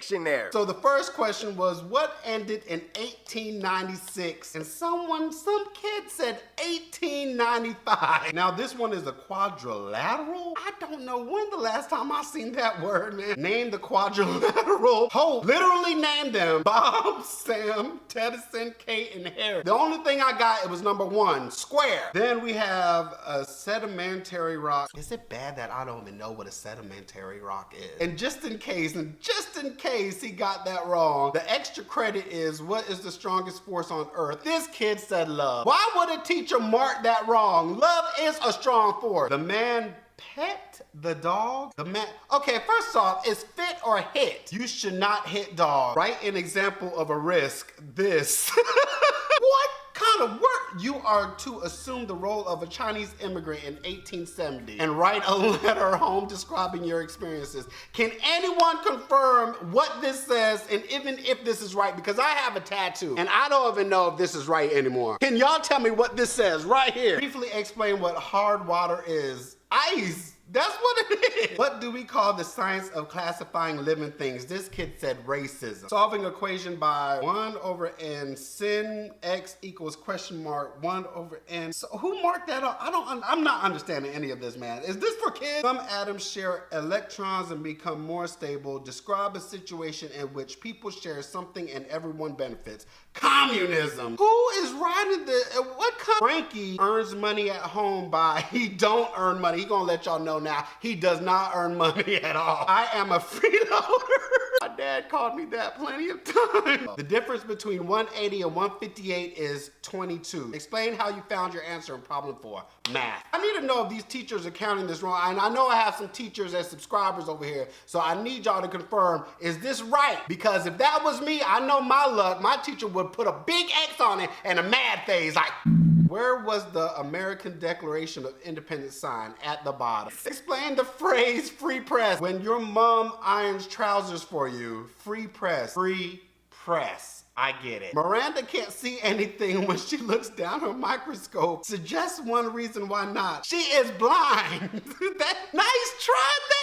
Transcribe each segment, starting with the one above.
dictionary. So the first question was, what ended in 1896? And some kid said 1895. Now this one is a quadrilateral. I don't know when the last time I seen that word, man. Name the quadrilateral. Hope literally named them Bob, Sam, Teddyson, Kate, and Harry. The only thing I got, it was number one, square. Then we have a sedimentary rock. Is it bad that I don't even know what a sedimentary rock is? And just in case he got that wrong, the extra credit is, what is the strongest force on earth? This kid said love. Why would a teacher mark that wrong? Love is a strong force. The man pet the dog? The man, okay, first off, is fit or hit? You should not hit dog. Write an example of a risk, this. What kind of work? You are to assume the role of a Chinese immigrant in 1870 and write a letter home describing your experiences. Can anyone confirm what this says, and even if this is right? Because I have a tattoo and I don't even know if this is right anymore. Can y'all tell me what this says right here? Briefly explain what hard water is. Ice. That's what it is. What do we call the science of classifying living things? This kid said racism. Solving equation by 1 over n sin x equals question mark 1 over n. So who marked that up? I'm not understanding any of this, man. Is this for kids? Some atoms share electrons and become more stable. Describe a situation in which people share something and everyone benefits. Communism. Who is writing this? What kind? Frankie earns money at home by he don't earn money. He gonna let y'all know now. He does not earn money at all. I am a freeloader. My dad called me that plenty of times. The difference between 180 and 158 is 22. Explain how you found your answer in problem 4. Math. I need to know if these teachers are counting this wrong. And I know I have some teachers as subscribers over here, so I need y'all to confirm, is this right? Because if that was me, I know my luck. My teacher would put a big X on it and a mad face like, where was the American Declaration of Independence sign? At the bottom. Explain the phrase free press. When your mom irons trousers for you, free press. Free press. I get it. Miranda can't see anything when she looks down her microscope. Suggest one reason why not. She is blind. Nice try, man.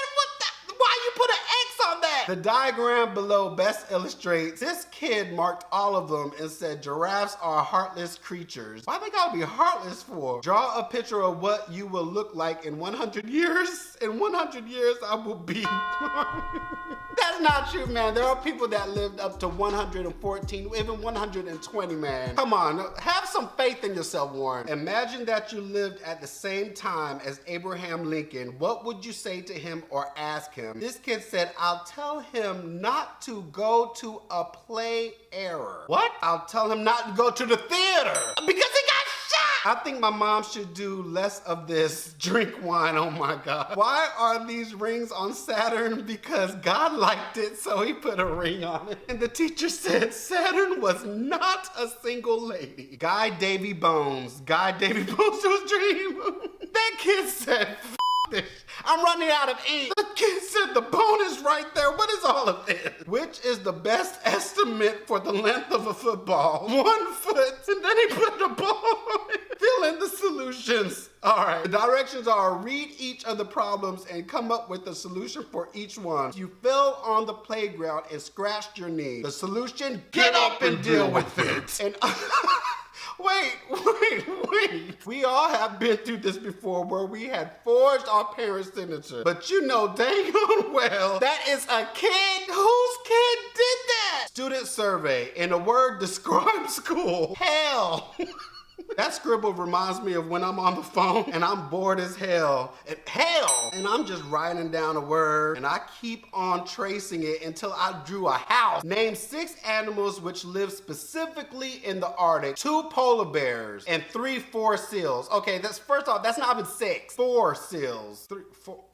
Why you put an X on that? The diagram below best illustrates. This kid marked all of them and said giraffes are heartless creatures. Why they gotta be heartless for? Draw a picture of what you will look like in 100 years. In 100 years, I will be. That's not true, man. There are people that lived up to 114, even 120, man. Come on, have some faith in yourself, Warren. Imagine that you lived at the same time as Abraham Lincoln. What would you say to him or ask him? This kid said, I'll tell him not to go to a play error. What? I'll tell him not to go to the theater. Because he got shot! I think my mom should do less of this. Drink wine, oh my God. Why are these rings on Saturn? Because God liked it, so he put a ring on it. And the teacher said Saturn was not a single lady. Guy Davy Bones. Guy Davy Bones was dream. That kid said, this. I'm running out of ink. The kid said the bone is right there. What is all of this? Which is the best estimate for the length of a football? 1 foot. And then he put the ball on it. Fill in the solutions. All right. The directions are read each of the problems and come up with a solution for each one. You fell on the playground and scratched your knee. The solution, get up and deal with it. And Wait. We all have been through this before where we had forged our parents' signature. But you know dang on well, that is a kid. Whose kid did that? Student survey. In a word, describe school. Hell. That scribble reminds me of when I'm on the phone and I'm bored as hell. And I'm just writing down a word and I keep on tracing it until I drew a house. Name 6 animals which live specifically in the Arctic. 2 polar bears and 3 forest seals. Okay, that's first off, that's not even 6. 4 seals. 3, 4.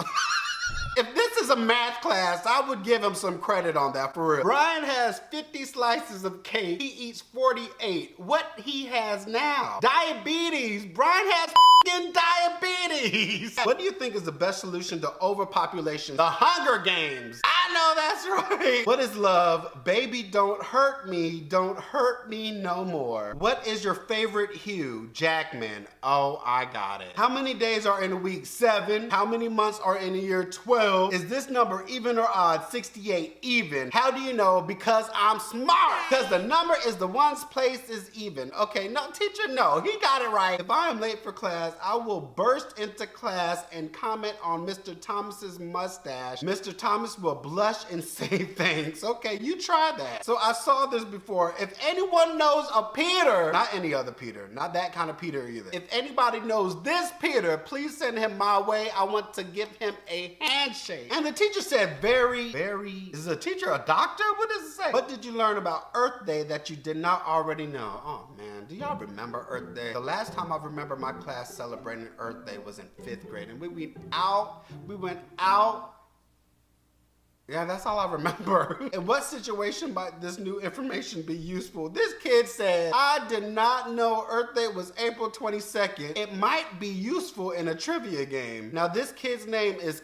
If this is a math class, I would give him some credit on that, for real. Brian has 50 slices of cake. He eats 48. What he has now? Diabetes. Brian has fucking diabetes. What do you think is the best solution to overpopulation? The Hunger Games. I know that's right. What is love? Baby, don't hurt me no more. What is your favorite hue? Jackman. Oh, I got it. How many days are in a week? 7. How many months are in a year? 12. Is this number even or odd? 68. Even. How do you know? Because I'm smart. Because the number is the ones place is even. Okay, no, teacher, no. He got it right. If I am late for class, I will burst into class and comment on Mr. Thomas's mustache. Mr. Thomas will blush and say thanks. Okay, you try that. So I saw this before. If anyone knows a Peter, not any other Peter, not that kind of Peter either. If anybody knows this Peter, please send him my way. I want to give him a handshake. And the teacher said very, is the teacher a doctor? What does it say? What did you learn about Earth Day that you did not already know? Oh man, do y'all remember Earth Day? The last time I remember my class celebrating Earth Day was in 5th grade, and we went out. Yeah, that's all I remember. In what situation might this new information be useful? This kid said, I did not know Earth Day was April 22nd. It might be useful in a trivia game. Now this kid's name is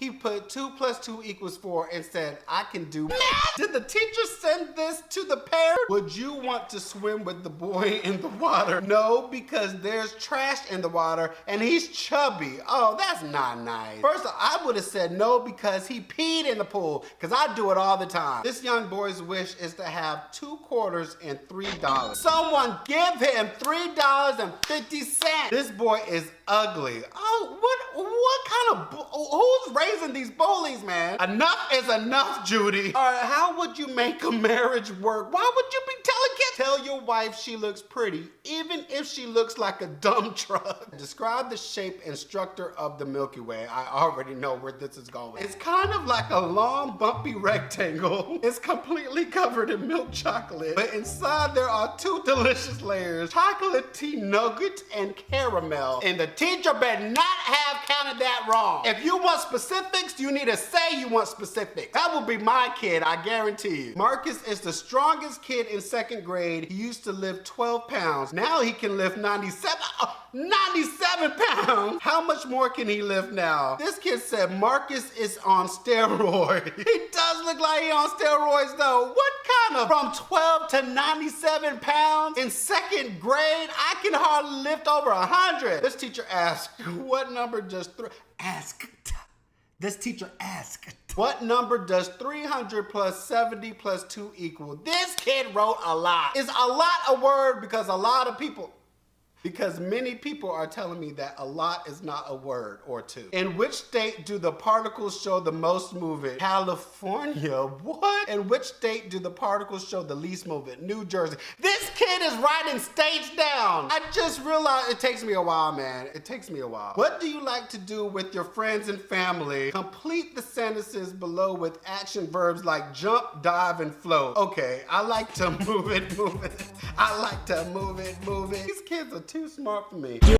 he put 2 + 2 = 4 and said, I can do math. Did the teacher send this to the parent? Would you want to swim with the boy in the water? No, because there's trash in the water and he's chubby. Oh, that's not nice. First, I would have said no because he peed in the pool, because I do it all the time. This young boy's wish is to have 2 quarters and $3. Someone give him $3.50. This boy is ugly. Oh, what kind of, who's raising these bullies, man? Enough is enough, Judy. All right, how would you make a marriage work? Why would you be telling kids? Tell your wife she looks pretty, even if she looks like a dump truck. Describe the shape and structure of the Milky Way. I already know where this is going. It's kind of like a long, bumpy rectangle. It's completely covered in milk chocolate, but inside there are 2 delicious layers, chocolatey nugget and caramel. And the teacher better not have counted that wrong. If you want specifics, you need to say you want specifics. That will be my kid, I guarantee you. Marcus is the strongest kid in 2nd grade. He used to lift 12 pounds. Now he can lift 97 pounds. How much more can he lift now? This kid said Marcus is on steroids. He does look like he on steroids though. What kind of, from 12 to 97 pounds in 2nd grade? I can hardly lift over 100. This teacher asked, what number does This teacher asked, what number does 300 + 70 + 2 equal? This kid wrote a lot. Is a lot a word? Because many people are telling me that a lot is not a word or two. In which state do the particles show the most movement? California. What? In which state do the particles show the least movement? New Jersey. This kid is writing states down. I just realized it takes me a while, man. It takes me a while. What do you like to do with your friends and family? Complete the sentences below with action verbs like jump, dive, and float. Okay, I like to move it. I like to move it. These kids are too smart for me.